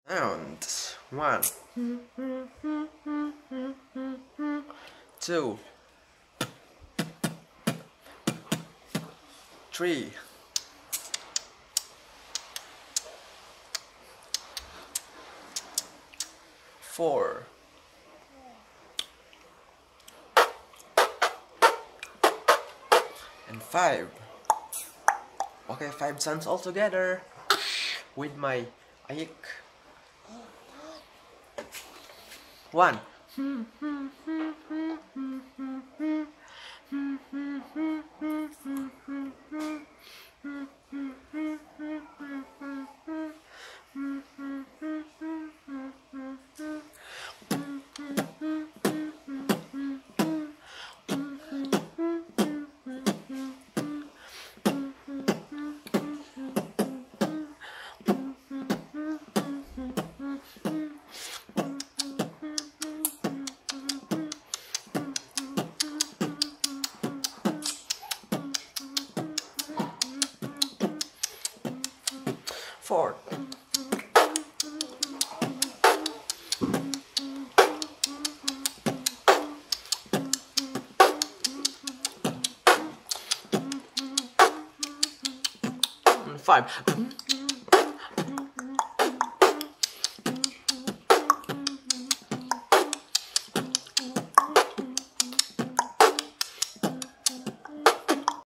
And 1, 2, 3, 4, 5. Okay, 5 sounds all together with my ayik. 1. Four. 5.